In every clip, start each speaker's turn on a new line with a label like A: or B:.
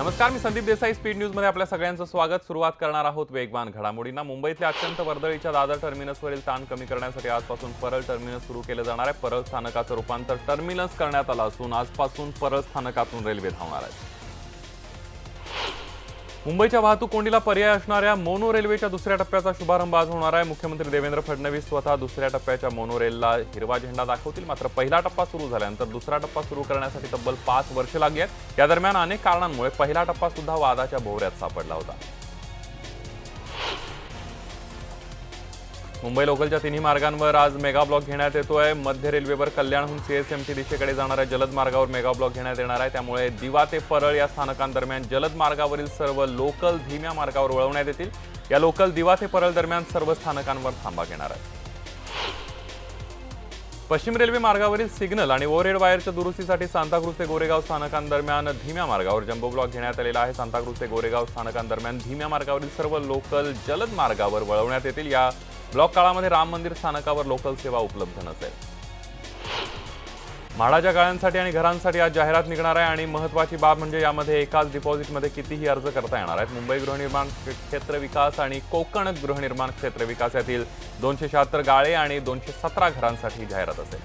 A: नमस्कार, मी Sandeep Desai. Speed news मध्ये आपल्या सगळ्यांचं स्वागत. सुरुवात करणार आहोत वेगवान घडामोडींना. मुंबईतल्या अत्यंत वर्दळीच्या दादर टर्मिनसवरील ताण कमी करण्यासाठी आजपासून परळ टर्मिनस सुरू केलं जाणार आहे. परळ स्थानकाचं रूपांतर टर्मिनस करण्यात आलं असून आजपासून परळ स्थानकातून रेल्वे धावणार आहे. मुंबईच्या वाहतूक कोंडीला पर्याय असणाऱ्या मोनो रेल्वेच्या दुसऱ्या टप्प्याचा शुभारंभ आज होणार आहे. मुख्यमंत्री देवेंद्र फडणवीस स्वतः दुसऱ्या टप्प्याच्या मोनो रेलला हिरवा झेंडा दाखवतील. मात्र पहिला टप्पा सुरू झाल्यानंतर दुसरा टप्पा सुरू करण्यासाठी तब्बल 5 वर्षे लागली आहेत. या दरम्यान अनेक कारणांमुळे पहिला टप्पा सुद्धा वादाच्या भोवऱ्यात सापडला होता. मुंबई लोकलच्या तिन्ही मार्गांवर आज मेगा ब्लॉक घेण्यात येतोय. मध्य रेल्वेवर कल्याणहून सीएसएमटी दिशेकडे जाणाऱ्या जलद मार्गावर मेगा ब्लॉक घेण्यात येणार आहे. त्यामुळे दिवा ते परळ या स्थानकांदरम्यान जलद मार्गावरील सर्व लोकल धीम्या मार्गावर वळवण्यात येतील. या लोकल दिवा ते परळ दरम्यान सर्व स्थानकांवर थांबा घेणार आहेत. पश्चिम रेल्वे मार्गावरील सिग्नल आणि ओव्हरहेड वायरच्या दुरुस्तीसाठी सांताक्रूझ ते गोरेगाव स्थानकांदरम्यान धीम्या मार्गावर जम्बो ब्लॉक घेण्यात आलेला आहे. सांताक्रूझ ते गोरेगाव स्थानकांदरम्यान धीम्या मार्गावरील सर्व लोकल जलद मार्गावर वळवण्यात येतील. या ब्लॉक काळामध्ये राम मंदिर स्थानकावर लोकल सेवा उपलब्ध नसेल. म्हाडाच्या गाळ्यांसाठी आणि घरांसाठी आज जाहिरात निघणार आहे आणि महत्त्वाची बाब म्हणजे यामध्ये एकाच डिपॉझिटमध्ये कितीही अर्ज करता येणार आहेत. मुंबई गृहनिर्माण क्षेत्र विकास आणि कोकण गृहनिर्माण क्षेत्र विकास यातील 276 गाळे आणि 217 घरांसाठी जाहिरात असेल.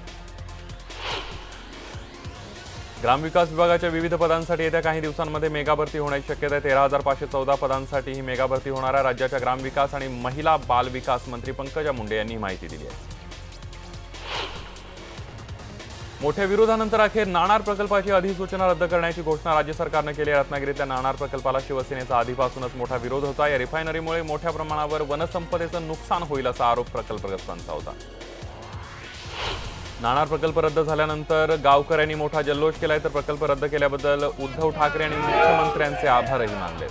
A: ग्रामविकास विभागाच्या विविध पदांसाठी येत्या काही दिवसांमध्ये मेगा भरती होण्याची शक्यता आहे. 13,514 पदांसाठी ही मेगा भरती होणार आहे. राज्याच्या ग्रामविकास आणि महिला बाल विकास मंत्री पंकजा मुंडे यांनी ही माहिती दिली आहे. मोठ्या विरोधानंतर अखेर नाणार प्रकल्पाची अधिसूचना रद्द करण्याची घोषणा राज्य सरकारने केली आहे. रत्नागिरीतल्या नाणार प्रकल्पाला शिवसेनेचा आधीपासूनच मोठा विरोध होता. या रिफायनरीमुळे मोठ्या प्रमाणावर वनसंपदेचं नुकसान होईल असा आरोप प्रकल्पग्रस्तांचा होता. नाणार प्रकल्प रद्द झाल्यानंतर गावकऱ्यांनी मोठा जल्लोष केलाय. तर प्रकल्प रद्द केल्याबद्दल उद्धव ठाकरे आणि मुख्यमंत्र्यांचे आभारही मानले.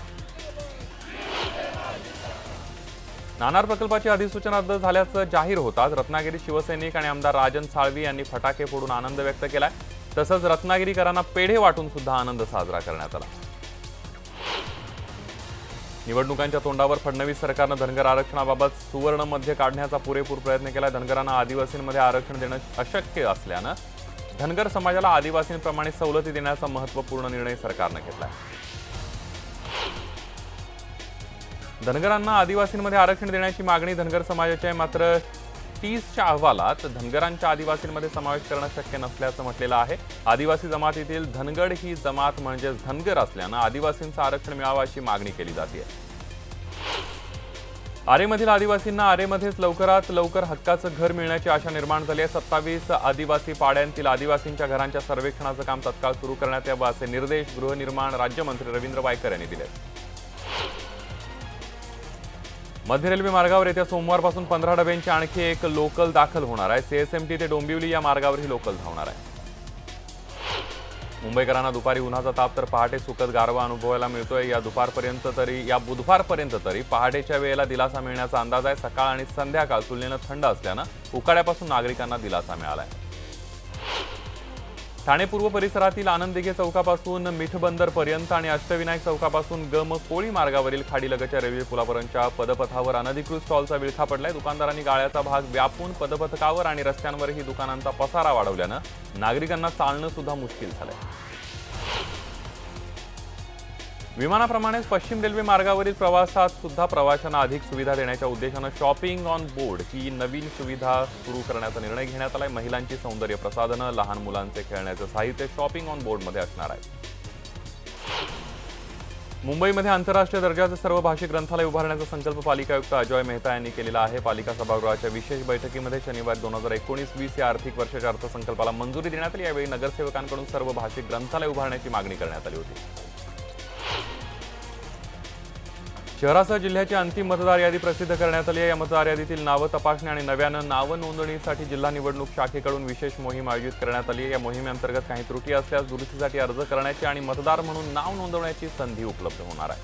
A: नाणार प्रकल्पाची अधिसूचना रद्द झाल्याचं जाहीर होताच रत्नागिरी शिवसैनिक आणि आमदार राजन साळवी यांनी फटाके फोडून आनंद व्यक्त केलाय. तसंच रत्नागिरीकरांना पेढे वाटून सुद्धा आनंद साजरा करण्यात आला. निवडणुकांच्या तोंडावर फडणवीस सरकारनं धनगर आरक्षणाबाबत सुवर्ण मध्य काढण्याचा पुरेपूर प्रयत्न केला. धनगरांना आदिवासींमध्ये आरक्षण देणं अशक्य असल्यानं धनगर समाजाला आदिवासींप्रमाणे सवलती देण्याचा महत्त्वपूर्ण निर्णय सरकारनं घेतलाय. धनगरांना आदिवासींमध्ये आरक्षण देण्याची मागणी धनगर समाजाची आहे. मात्र 30च्या अहवालात धनगरांच्या आदिवासींमध्ये समावेश करणं शक्य नसल्याचं म्हटलेलं आहे. आदिवासी जमातीतील धनगड ही जमात म्हणजेच धनगर असल्यानं आदिवासींचं आरक्षण मिळावं अशी मागणी केली जाते. आरेमधील आदिवासींना आरेमध्येच लवकरात लवकर हक्काचं घर मिळण्याची आशा निर्माण झाली आहे. 27 आदिवासी पाड्यांतील आदिवासींच्या घरांच्या सर्वेक्षणाचं काम तत्काळ सुरू करण्यात यावं असे निर्देश गृहनिर्माण राज्यमंत्री रवींद्र वायकर यांनी दिले. मध्य रेल्वे मार्गावर येत्या सोमवारपासून 15 डब्यांची आणखी एक लोकल दाखल होणार आहे. सीएसएमटी ते डोंबिवली या मार्गावर ही लोकल धावणार आहे. मुंबईकरांना दुपारी उन्हाचा ताप तर पहाटे सुखद गारवा अनुभवायला मिळतोय. या बुधवारपर्यंत तरी पहाटेच्या वेळेला दिलासा मिळण्याचा अंदाज आहे. सकाळ आणि संध्याकाळ तुलनेनं थंड असल्यानं उकाड्यापासून नागरिकांना दिलासा मिळालाय. ठाणे पूर्व परिसरातील आनंददिघे चौकापासून मिठबंदर पर्यंत आणि अष्टविनायक चौकापासून गम कोळी मार्गावरील खाडीलगतच्या रेल्वे पुलापर्यंतच्या पदपथावर अनधिकृत स्टॉलचा विळखा पडलाय. दुकानदारांनी गाळ्याचा भाग व्यापून पदपथकावर आणि रस्त्यांवरही दुकानांचा पसारा वाढवल्यानं नागरिकांना चालणं सुद्धा मुश्किल झालंय. विमानाप्रमाणेच पश्चिम रेल्वे मार्गावरील प्रवासात सुद्धा प्रवाशांना अधिक सुविधा देण्याच्या उद्देशानं शॉपिंग ऑन बोर्ड ही नवीन सुविधा सुरू करण्याचा निर्णय घेण्यात आलाय. महिलांची सौंदर्य प्रसाधनं, लहान मुलांचे खेळण्याचं साहित्य शॉपिंग ऑन बोर्डमध्ये असणार आहे. मुंबईमध्ये आंतरराष्ट्रीय दर्जाचे सर्व भाषिक ग्रंथालय उभारण्याचा संकल्प पालिका आयुक्त अजॉय मेहता यांनी केलेला आहे. पालिका सभागृहाच्या विशेष बैठकीमध्ये शनिवारी 2019-20 या आर्थिक वर्षाच्या अर्थसंकल्पाला मंजुरी देण्यात आली. यावेळी नगरसेवकांकडून सर्व भाषिक ग्रंथालय उभारण्याची मागणी करण्यात आली होती. शहरासह जिल्ह्याची अंतिम मतदार यादी प्रसिद्ध करण्यात आली आहे. या मतदार यादीतील नावं तपासणी आणि नव्यानं नावं नोंदणीसाठी जिल्हा निवडणूक शाखेकडून विशेष मोहीम आयोजित करण्यात आली आहे. या मोहिमेअंतर्गत काही त्रुटी असल्यास दुरुस्तीसाठी अर्ज करण्याची आणि मतदार म्हणून नाव नोंदवण्याची संधी उपलब्ध होणार आहे.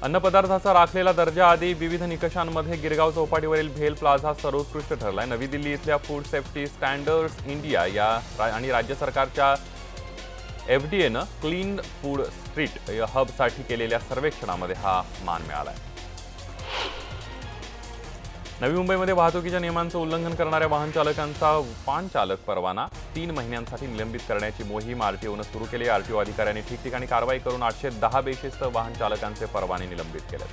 A: अन्नपदार्थाचा राखलेला दर्जा आदी विविध निकषांमध्ये गिरगाव चौपाटीवरील भेल प्लाझा सर्वोत्कृष्ट ठरलाय. नवी दिल्ली इथल्या फूड सेफ्टी स्टँडर्ड्स इंडिया आणि राज्य सरकारच्या एफडीएनं क्लीन फूड स्ट्रीट हबसाठी केलेल्या सर्वेक्षणामध्ये हा मान मिळाला. नवी मुंबईमध्ये वाहतुकीच्या नियमांचं उल्लंघन करणाऱ्या वाहन चालकांचा वाहन चालक परवाना 3 महिन्यांसाठी निलंबित करण्याची मोहीम आरटीओनं सुरू केली आहे। आरटीओ अधिकाऱ्यांनी ठिकठिकाणी कारवाई करून 810 बेशिस्त वाहन चालकांचे परवाने निलंबित केले।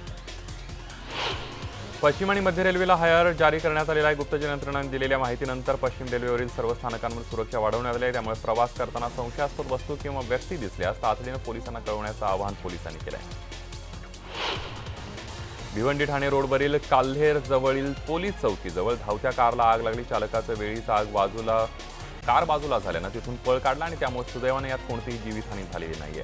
A: पश्चिम आणि मध्य रेल्वेला हायर जारी करण्यात आलेला आहे। गुप्तचर यंत्रणांनी दिलेल्या माहितीनंतर पश्चिम रेल्वेवरील सर्व स्थानकांवर सुरक्षा वाढवण्यात आली आहे। त्यामुळे प्रवास करताना संशयास्पद वस्तू किंवा व्यक्ती दिसल्यास तातडीने पोलिसांना कळवण्याचं आवाहन पोलिसांनी केलं आहे। भिवंडी ठाणे रोडवरील काल्हेर जवळील पोलीस चौकीजवळ धावत्या कारला आग लागली। चालकाचं वेळीच कार बाजूला झाल्यानं तिथून पळ काढला आणि त्यामुळे सुदैवाने यात कोणतीही जीवितहानी झालेली नाहीये।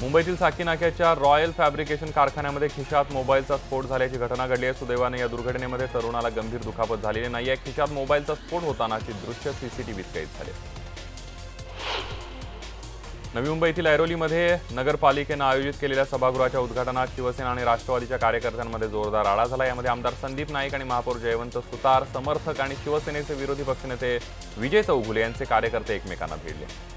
A: मुंबईतील साकीनाक्याच्या रॉयल फॅब्रिकेशन कारखान्यामध्ये खिशात मोबाईलचा स्फोट झाल्याची घटना घडली आहे। सुदैवाने या दुर्घटनेमध्ये तरुणाला गंभीर दुखापत झालेली नाहीये। खिशात मोबाईलचा स्फोट होतानाची दृश्य सीसीटीव्हीत कैद झाले। नवी मुंबईतील ऐरोलीमध्ये नगरपालिकेनं आयोजित केलेल्या सभागृहाच्या उद्घाटनात शिवसेना आणि राष्ट्रवादीच्या कार्यकर्त्यांमध्ये जोरदार राडा झाला। यामध्ये आमदार संदीप नाईक आणि महापौर जयवंत सुतार समर्थक आणि शिवसेनेचे विरोधी पक्षनेते विजय चौगुले यांचे कार्यकर्ते एकमेकांना भिडले।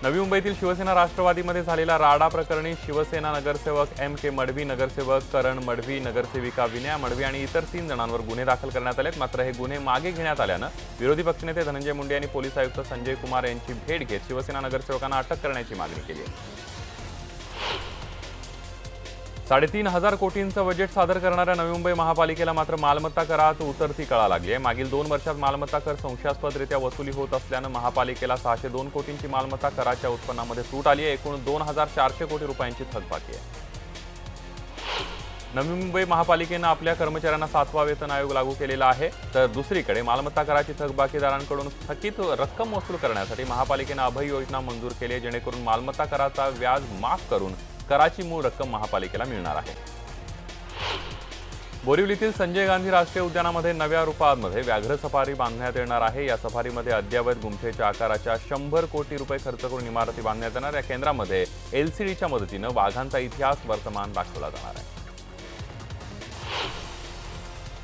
A: नवी मुंबईतील शिवसेना राष्ट्रवादीमध्ये झालेल्या राडा प्रकरणी शिवसेना नगरसेवक MK मडवी, नगरसेवक करण मडवी, नगरसेविका विनया मडवी आणि इतर 3 जणांवर गुन्हे दाखल करण्यात आलेत। मात्र हे गुन्हे मागे घेण्यात आल्यानं विरोधी पक्षनेते धनंजय मुंडे यांनी पोलीस आयुक्त संजय कुमार यांची भेट घेत शिवसेना नगरसेवकांना अटक करण्याची मागणी केली आहे। 3,500 कोटींचं बजेट सादर करणाऱ्या नवी मुंबई महापालिकेला मात्र मालमत्ता करात उतरती कळा लागली आहे। मागील 2 वर्षात मालमत्ता कर संशयास्पदरित्या वसुली होत असल्यानं महापालिकेला 602 कोटींची मालमत्ता कराच्या उत्पन्नामध्ये तूट आली आहे। एकूण 2,400 कोटी रुपयांची थकबाकी आहे। नवी मुंबई महापालिकेनं आपल्या कर्मचाऱ्यांना 7वा वेतन आयोग लागू केलेला आहे। तर दुसरीकडे मालमत्ता कराची थकबाकीदारांकडून थकीत रक्कम वसूल करण्यासाठी महापालिकेनं अभय योजना मंजूर केली आहे, जेणेकरून मालमत्ता कराचा व्याज माफ करून कराची मूळ रक्कम महापालिकेला मिळणार आहे। बोरिवलीतील संजय गांधी राष्ट्रीय उद्यानामध्ये नव्या रूपामध्ये व्याघ्र सफारी बांधण्यात येणार आहे। या सफारीमध्ये अद्ययावत गुंफेच्या आकाराच्या 100 कोटी रुपये खर्च करून इमारती बांधण्यात येणार। या केंद्रामध्ये LCDच्या मदतीनं वाघांचा इतिहास वर्तमान दाखवला जाणार आहे।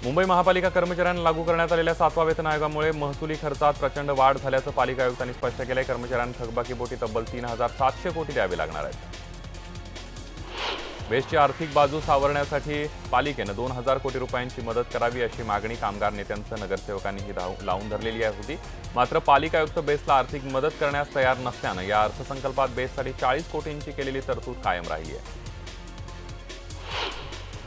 A: मुंबई महापालिका कर्मचाऱ्यांना लागू करण्यात आलेल्या 7वा वेतन आयोगामुळे महसुली खर्चात प्रचंड वाढ झाल्याचं पालिका आयुक्तांनी स्पष्ट केलंय। कर्मचाऱ्यांना थकबाकीपोटी तब्बल 3,700 कोटी द्यावे लागणार आहेत। बेस्टची आर्थिक बाजू सावरण्यासाठी पालिकेनं 2,000 कोटी रुपयांची मदत करावी अशी मागणी कामगार नेत्यांसह नगरसेवकांनीही लावून धरलेली होती। मात्र पालिका आयुक्त बेस्टला आर्थिक मदत करण्यास तयार नसल्यानं या अर्थसंकल्पात बेस्टसाठी 40 कोटींची केलेली तरतूद कायम राहिली आहे।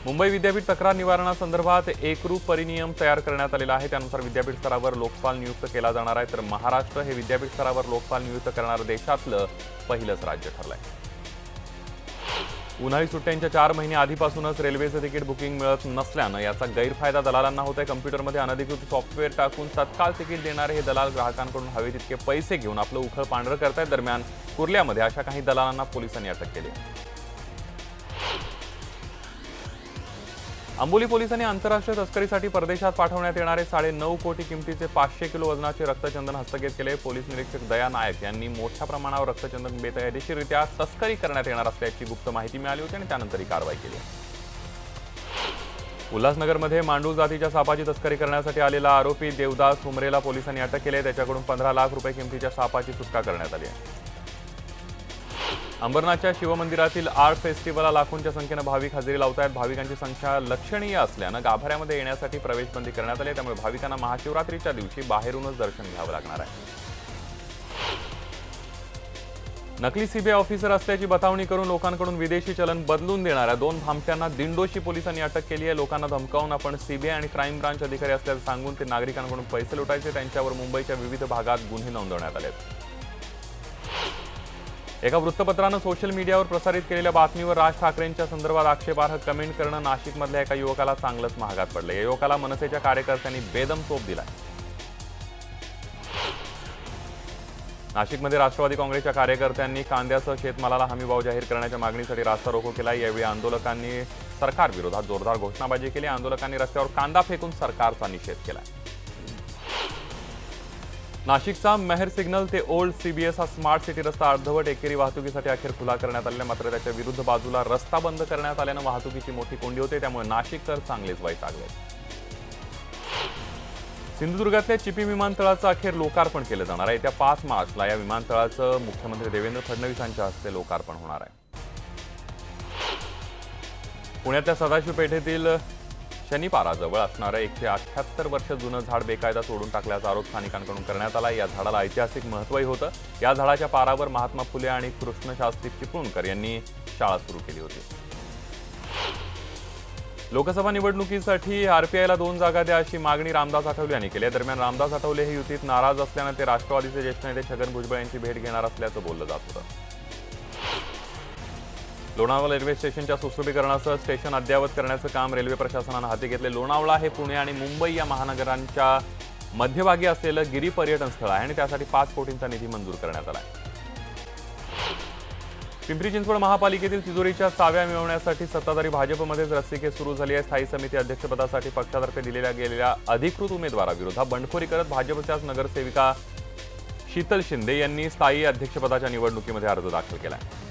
A: मुंबई विद्यापीठ तक्रार निवारणासंदर्भात एकरूप परिनियम तयार करण्यात आलेला आहे। त्यानुसार विद्यापीठ स्तरावर लोकपाल नियुक्त केला जाणार आहे। तर महाराष्ट्र हे विद्यापीठ स्तरावर लोकपाल नियुक्त करणारं देशातलं पहिलंच राज्य ठरलंय। उन्हाळी सुट्ट्यांच्या 4 महिने आधीपासूनच रेल्वेचं तिकीट बुकिंग मिळत नसल्यानं याचा गैरफायदा दलालांना होतोय। कम्प्युटरमध्ये अनधिकृत सॉफ्टवेअर टाकून तत्काळ तिकीट देणारे हे दलाल ग्राहकांकडून हवे तितके पैसे घेऊन आपलं उखळ पांढरं करतायत। दरम्यान कुर्ल्यामध्ये अशा काही दलालांना पोलिसांनी अटक केली। अंबोली पोलिसांनी आंतरराष्ट्रीय तस्करीसाठी परदेशात पाठवण्यात येणारे 9.5 कोटी किमतीचे 500 किलो वजनाचे रक्तचंदन हस्तगत केले। पोलीस निरीक्षक दया नायक यांनी मोठ्या प्रमाणावर रक्तचंदन बेकायदेशीररित्या तस्करी करण्यात येणार असल्याची गुप्त माहिती मिळाली होती आणि त्यानंतर ही कारवाई केली। उल्हासनगरमध्ये मांडूळ जातीच्या सापाची तस्करी करण्यासाठी आलेला आरोपी देवदास हुमरेला पोलिसांनी अटक केली। त्याच्याकडून 15 लाख रुपये किमतीच्या सापाची सुटका करण्यात आली आहे। अंबरनाथच्या शिवमंदिरातील आर्ट फेस्टिव्हलला लाखोंच्या संख्येनं भाविक हजेरी लावतायत। भाविकांची संख्या लक्षणीय असल्यानं गाभाऱ्यामध्ये येण्यासाठी प्रवेशबंदी करण्यात आली। त्यामुळे भाविकांना महाशिवरात्रीच्या दिवशी बाहेरूनच दर्शन घ्यावं लागणार आहे। नकली सीबीआय ऑफिसर असल्याची बतावणी करून लोकांकडून विदेशी चलन बदलून देणाऱ्या 2 भामट्यांना दिंडोशी पोलिसांनी अटक केली आहे। लोकांना धमकावून आपण सीबीआय आणि क्राईम ब्रांच अधिकारी असल्याचं सांगून ते नागरिकांकडून पैसे लुटायचे। त्यांच्यावर मुंबईच्या विविध भागात गुन्हे नोंदवण्यात आले। एका वृत्तपत्रानं सोशल मीडियावर प्रसारित केलेल्या बातमीवर राज ठाकरेंच्या संदर्भात आक्षेपार्ह कमेंट करणं नाशिकमधल्या एका युवकाला चांगलंच महागात पडलं। या युवकाला मनसेच्या कार्यकर्त्यांनी बेदम चोप दिलाय। नाशिकमध्ये राष्ट्रवादी काँग्रेसच्या कार्यकर्त्यांनी कांद्यासह शेतमालाला हमीभाव जाहीर करण्याच्या मागणीसाठी रास्ता रोको केला। यावेळी आंदोलकांनी सरकारविरोधात जोरदार घोषणाबाजी केली। आंदोलकांनी रस्त्यावर कांदा फेकून सरकारचा निषेध केला। नाशिकचा मेहर सिग्नल ते ओल्ड CBS हा स्मार्ट सिटी रस्ता अर्धवट एकेरी वाहतुकीसाठी अखेर खुला करण्यात आलेला। मात्र त्याच्या विरुद्ध बाजूला रस्ता बंद करण्यात आल्यानं वाहतुकीची मोठी कोंडी होते। त्यामुळे नाशिककर चांगलेच वैतागले। सिंधुदुर्गातल्या चिपी विमानतळाचं अखेर लोकार्पण केलं जाणार आहे। येत्या 5 मार्चला या विमानतळाचं मुख्यमंत्री देवेंद्र फडणवीस यांच्या हस्ते लोकार्पण होणार आहे। पुण्याच्या सदाशिव पेठेतील शनिपाराजवळ असणारं 178 वर्ष जुनं झाड बेकायदा तोडून टाकल्याचा आरोप स्थानिकांकडून करण्यात आला। या झाडाला ऐतिहासिक महत्त्वही होतं। या झाडाच्या पारावर महात्मा फुले आणि कृष्णशास्त्री चिपळूणकर यांनी शाळा सुरू केली होती। लोकसभा निवडणुकीसाठी आरपीआयला 2 जागा द्या अशी मागणी रामदास आठवले यांनी केली आहे। दरम्यान रामदास आठवले हे युतीत नाराज असल्यानं ते राष्ट्रवादीचे ज्येष्ठ नेते छगन भुजबळ यांची भेट घेणार असल्याचं बोललं जात होतं। लोणावळा रेल्वे स्टेशनच्या सुशोभीकरणासह स्टेशन अद्ययावत करण्याचं काम रेल्वे प्रशासनानं हाती घेतले। लोणावळा हे पुणे आणि मुंबई या महानगरांच्या मध्यभागी असलेलं गिरी पर्यटन स्थळ आहे आणि त्यासाठी 5 कोटींचा निधी मंजूर करण्यात आला आहे। पिंपरी चिंचवड महापालिकेतील तिजोरीच्या चाव्या मिळवण्यासाठी सत्ताधारी भाजपमध्येच रस्सीखेच सुरू झाली आहे। स्थायी समिती अध्यक्षपदासाठी पक्षातर्फे दिलेल्या गेलेल्या अधिकृत उमेदवाराविरोधात बंडखोरी करत भाजपच्याच नगरसेविका शीतल शिंदे यांनी स्थायी अध्यक्षपदाच्या निवडणुकीमध्ये अर्ज दाखल केला आहे।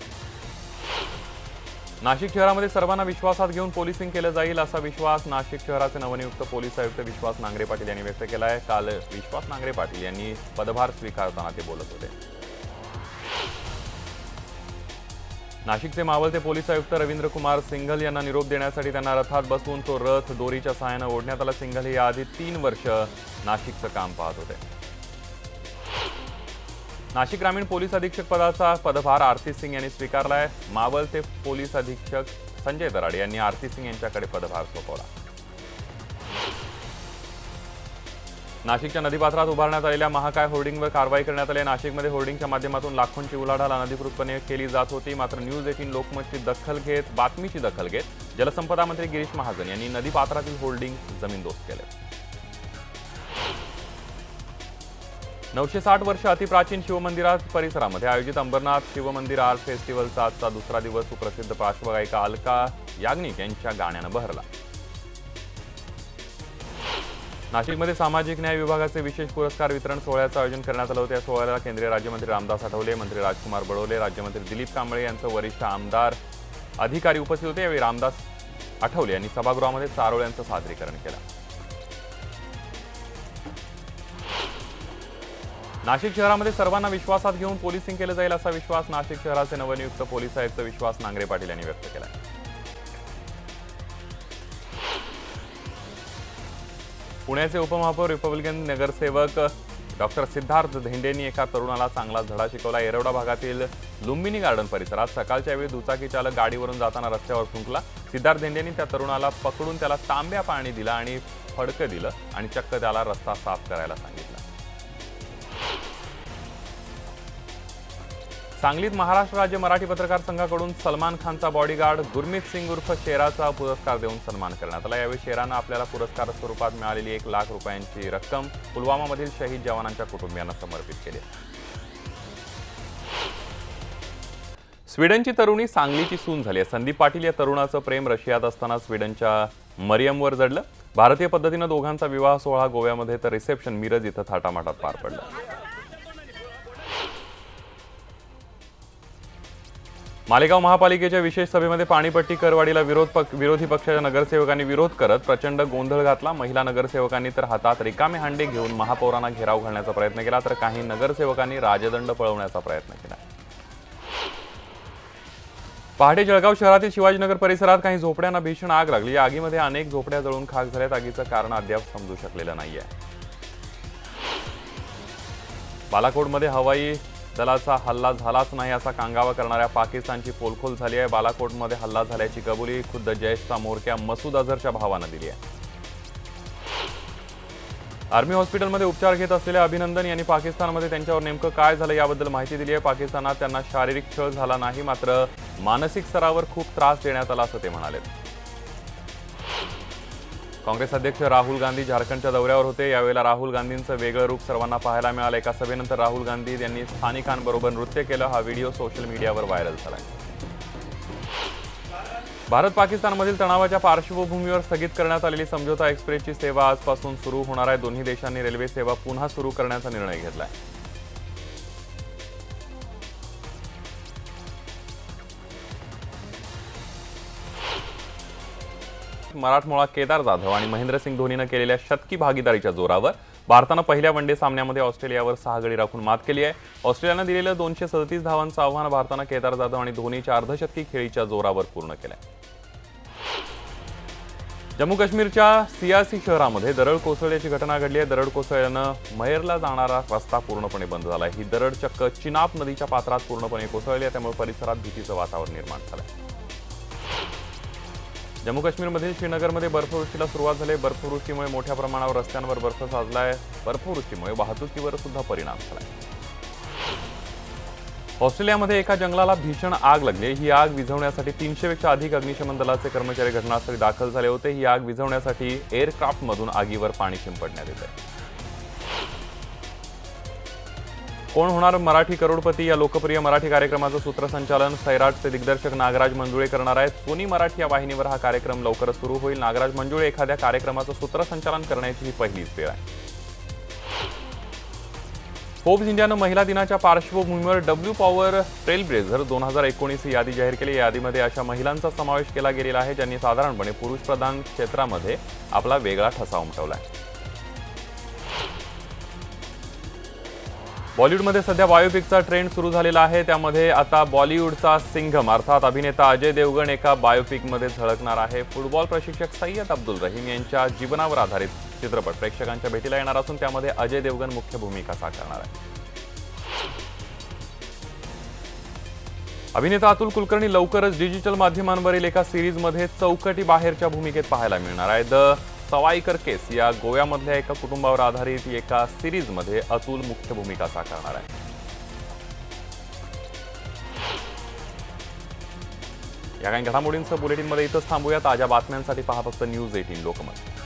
A: नाशिक शहरामध्ये सर्वांना विश्वासात घेऊन पोलिसिंग केलं जाईल असा विश्वास नाशिक शहराचे नवनियुक्त पोलीस आयुक्त विश्वास नांगरे पाटील यांनी व्यक्त केला आहे। काल विश्वास नांगरे पाटील यांनी पदभार स्वीकारताना ते बोलत होते। नाशिकचे मावळते पोलीस आयुक्त रवींद्र कुमार सिंघल यांना निरोप देण्यासाठी त्यांना रथात बसवून तो रथ दोरीच्या सहाय्याने ओढण्यात आला। सिंघल हे याआधी 3 वर्ष नाशिकचं काम पाहत होते। नाशिक ग्रामीण पोलीस अधीक्षक पदाचा पदभार आरती सिंग यांनी स्वीकारलाय। मावळते पोलीस अधीक्षक संजय दराडे यांनी आरती सिंग यांच्याकडे पदभार सोपवला। नाशिकच्या नदीपात्रात उभारण्यात आलेल्या महाकाय होर्डिंगवर कारवाई करण्यात आली। नाशिकमध्ये होर्डिंगच्या माध्यमातून लाखोंची उलाढाल अनधिकृतपणे केली जात होती। मात्र न्यूज 18 लोकमतची बातमीची दखल घेत जलसंपदा मंत्री गिरीश महाजन यांनी नदीपात्रातील होर्डिंग जमीनदोस्त केले। 960 वर्ष अतिप्राचीन शिवमंदिरात परिसरामध्ये आयोजित अंबरनाथ शिवमंदिर आर्ट फेस्टिवलचा आजचा दुसरा दिवस सुप्रसिद्ध पार्श्वगायिका अलका याग्निक यांच्या गाण्यानं बहरला। नाशिकमध्ये सामाजिक न्याय विभागाचे विशेष पुरस्कार वितरण सोहळ्याचं आयोजन करण्यात आलं होतं। या सोहळ्याला केंद्रीय राज्यमंत्री रामदास आठवले, मंत्री राजकुमार बडोले, राज्यमंत्री दिलीप कांबळे यांचं वरिष्ठ आमदार अधिकारी उपस्थित होते। यावेळी रामदास आठवले यांनी सभागृहामध्ये चारोळ्यांचं सादरीकरण केलं। नाशिक शहरामध्ये सर्वांना विश्वासात घेऊन पोलिसिंग केलं जाईल असा विश्वास नाशिक शहराचे नवनियुक्त पोलीस आयुक्त विश्वास नांगरे पाटील यांनी व्यक्त केला। पुण्याचे उपमहापौर रिपब्लिकन नगरसेवक डॉक्टर सिद्धार्थ धेंडेंनी एका तरुणाला चांगला धडा शिकवला। येरवडा भागातील लुंबिनी गार्डन परिसरात सकाळच्या वेळी दुचाकी चालक गाडीवरून जाताना रस्त्यावर थुंकला। सिद्धार्थ धेंडेंनी त्या तरुणाला पकडून त्याला तांब्या पाणी दिला आणि फडकं दिलं आणि चक्क त्याला रस्ता साफ करायला सांगितलं। सांगलीत महाराष्ट्र राज्य मराठी पत्रकार संघाकडून सलमान खानचा बॉडीगार्ड गुरमीत सिंग उर्फ शेराचा पुरस्कार देऊन सन्मान करण्यात आला। यावेळी शेरानं आपल्याला पुरस्कार स्वरूपात मिळालेली 1 लाख रुपयांची रक्कम पुलवामामधील शहीद जवानांच्या कुटुंबियांना समर्पित केली। स्वीडनची तरुणी सांगलीची सून झाली आहे। संदीप पाटील या तरुणाचं प्रेम रशियात असताना स्वीडनच्या मरियमवर जडलं। भारतीय पद्धतीनं दोघांचा विवाह सोहळा गोव्यामध्ये तर रिसेप्शन मिरज इथं थाटामाटात पार पडलं। मालेगाव महापालिकेच्या विशेष सभेमध्ये पाणीपट्टी करवाढीला विरोधी पक्षाच्या नगरसेवकांनी विरोध करत प्रचंड गोंधळ घातला। महिला नगरसेवकांनी तर हातात रिकामे हांडे घेऊन महापौरांना घेराव घालण्याचा प्रयत्न केला, तर काही नगरसेवकांनी राजदंड पळवण्याचा प्रयत्न केला। पहाटे जळगाव शहरातील शिवाजीनगर परिसरात काही झोपड्यांना भीषण आग लागली। या आगीमध्ये अनेक झोपड्या जळून खाक झाल्यात। आगीचं कारण अद्याप समजू शकलेलं नाहीये। बालाकोटमध्ये हवाई दलाचा हल्ला झालाच नाही असा कांगावा करणाऱ्या पाकिस्तानची पोलखोल झाली आहे। बालाकोटमध्ये हल्ला झाल्याची कबुली खुद्द जैशचा म्होरक्या मसूद अझहरच्या भावानं दिली आहे। आर्मी हॉस्पिटलमध्ये उपचार घेत असलेल्या अभिनंदन यांनी पाकिस्तानमध्ये त्यांच्यावर नेमकं काय झालं याबद्दल माहिती दिली आहे। पाकिस्तानात त्यांना शारीरिक छळ झाला नाही, मात्र मानसिक स्तरावर खूप त्रास देण्यात आला असं ते म्हणाले। काँग्रेस अध्यक्ष राहुल गांधी झारखंडच्या दौऱ्यावर होते। यावेळेला राहुल गांधींचं वेगळं रूप सर्वांना पाहायला मिळालं। एका सभेनंतर राहुल गांधी यांनी स्थानिकांबरोबर नृत्य केलं। हा व्हिडिओ सोशल मीडियावर व्हायरल झालाय। भारत पाकिस्तानमधील तणावाच्या पार्श्वभूमीवर स्थगित करण्यात आलेली समझोता एक्सप्रेसची सेवा आजपासून सुरू होणार आहे। दोन्ही देशांनी रेल्वे सेवा पुन्हा सुरू करण्याचा निर्णय घेतलाय। मराठमोळा केदार जाधव आणि महेंद्रसिंग धोनीनं केलेल्या शतकी भागीदारीच्या जोरावर भारतानं पहिल्या वनडे सामन्यामध्ये ऑस्ट्रेलियावर 6 गडी राखून मात केली आहे। ऑस्ट्रेलियानं दिलेलं 237 धावांचं आव्हान भारतानं केदार जाधव आणि धोनीच्या अर्धशतकी खेळीच्या जोरावर पूर्ण केलंय। जम्मू काश्मीरच्या सियासी शहरामध्ये दरड कोसळल्याची घटना घडली आहे। दरड कोसळल्यानं महेरला जाणारा रस्ता पूर्णपणे बंद झाला आहे। ही दरड चक्क चिनाब नदीच्या पात्रात पूर्णपणे कोसळली आहे, त्यामुळे परिसरात भीतीचं वातावरण निर्माण झालं आहे। जम्मू काश्मीरमधील श्रीनगरमध्ये बर्फवृष्टीला सुरुवात झाली आहे। बर्फवृष्टीमुळे मोठ्या प्रमाणावर रस्त्यांवर बर्फ साचला आहे। बर्फवृष्टीमुळे वाहतुकीवर सुद्धा परिणाम झाला आहे। ऑस्ट्रेलियामध्ये एका जंगलाला भीषण आग लागली। ही आग विझवण्यासाठी 300 पेक्षा अधिक अग्निशमन दलाचे कर्मचारी घटनास्थळी दाखल झाले होते। ही आग विझवण्यासाठी एअरक्राफ्टमधून आगीवर पाणी शिंपडण्यात येत आहे। कोण होणार मराठी करोडपती या लोकप्रिय मराठी कार्यक्रमाचं सूत्रसंचालन सैराटचे दिग्दर्शक नागराज मंजुळे करणार आहेत। सोनी मराठी या वाहिनीवर हा कार्यक्रम लवकरच सुरू होईल। नागराज मंजुळे एखाद्या कार्यक्रमाचं सूत्रसंचालन करण्याची ही पहिलीच वेळ आहे। फोर्ब्स इंडियानं महिला दिनाच्या पार्श्वभूमीवर डब्ल्यू पॉवर ट्रेलब्लेझर 2019 ही यादी जाहीर केली। या यादीमध्ये अशा महिलांचा समावेश केला गेलेला आहे ज्यांनी साधारणपणे पुरुषप्रधान क्षेत्रामध्ये आपला वेगळा ठसा उमटवला आहे। बॉलिवूडमध्ये सध्या बायोपिकचा ट्रेंड सुरू झालेला आहे। त्यामध्ये आता बॉलिवूडचा सिंघम अर्थात अभिनेता अजय देवगण एका बायोपिकमध्ये झळकणार आहे। फुटबॉल प्रशिक्षक सय्यद अब्दुल रहीम यांच्या जीवनावर आधारित चित्रपट प्रेक्षकांच्या भेटीला येणार असून त्यामध्ये अजय देवगण मुख्य भूमिका साकारणार आहे। अभिनेता अतुल कुलकर्णी लवकरच डिजिटल माध्यमांवरील एका सिरीजमध्ये चौकटी बाहेरच्या भूमिकेत पाहायला मिळणार आहे। द सवाईकर केस या गोव्यामधल्या एका कुटुंबावर आधारित एका सिरीजमध्ये अतुल मुख्य भूमिका साकारणार आहे। या काही घडामोडींचं बुलेटिनमध्ये इथंच थांबूया। ताज्या बातम्यांसाठी पहा फक्त न्यूज 18 लोकमत।